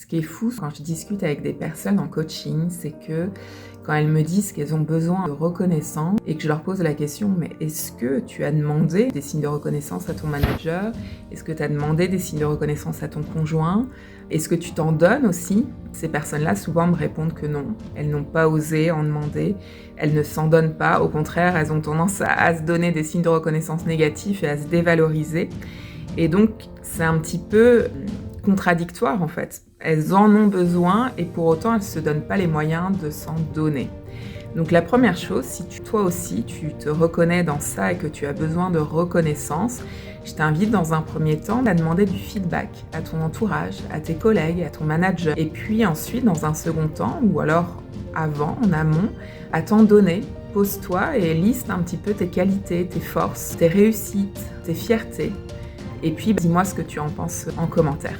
qui est fou quand je discute avec des personnes en coaching, c'est que quand elles me disent qu'elles ont besoin de reconnaissance et que je leur pose la question, mais est-ce que tu as demandé des signes de reconnaissance à ton manager? Est-ce que tu as demandé des signes de reconnaissance à ton conjoint? Est-ce que tu t'en donnes aussi? Ces personnes-là souvent me répondent que non, elles n'ont pas osé en demander, elles ne s'en donnent pas, au contraire, elles ont tendance à se donner des signes de reconnaissance négatifs et à se dévaloriser. Et donc, c'est un petit peu contradictoire en fait. Elles en ont besoin et pour autant, elles ne se donnent pas les moyens de s'en donner. Donc la première chose, si toi aussi tu te reconnais dans ça et que tu as besoin de reconnaissance, je t'invite dans un premier temps à demander du feedback à ton entourage, à tes collègues, à ton manager. Et puis ensuite, dans un second temps, ou alors avant, en amont, à t'en donner. Pose-toi et liste un petit peu tes qualités, tes forces, tes réussites, tes fiertés. Et puis dis-moi ce que tu en penses en commentaire.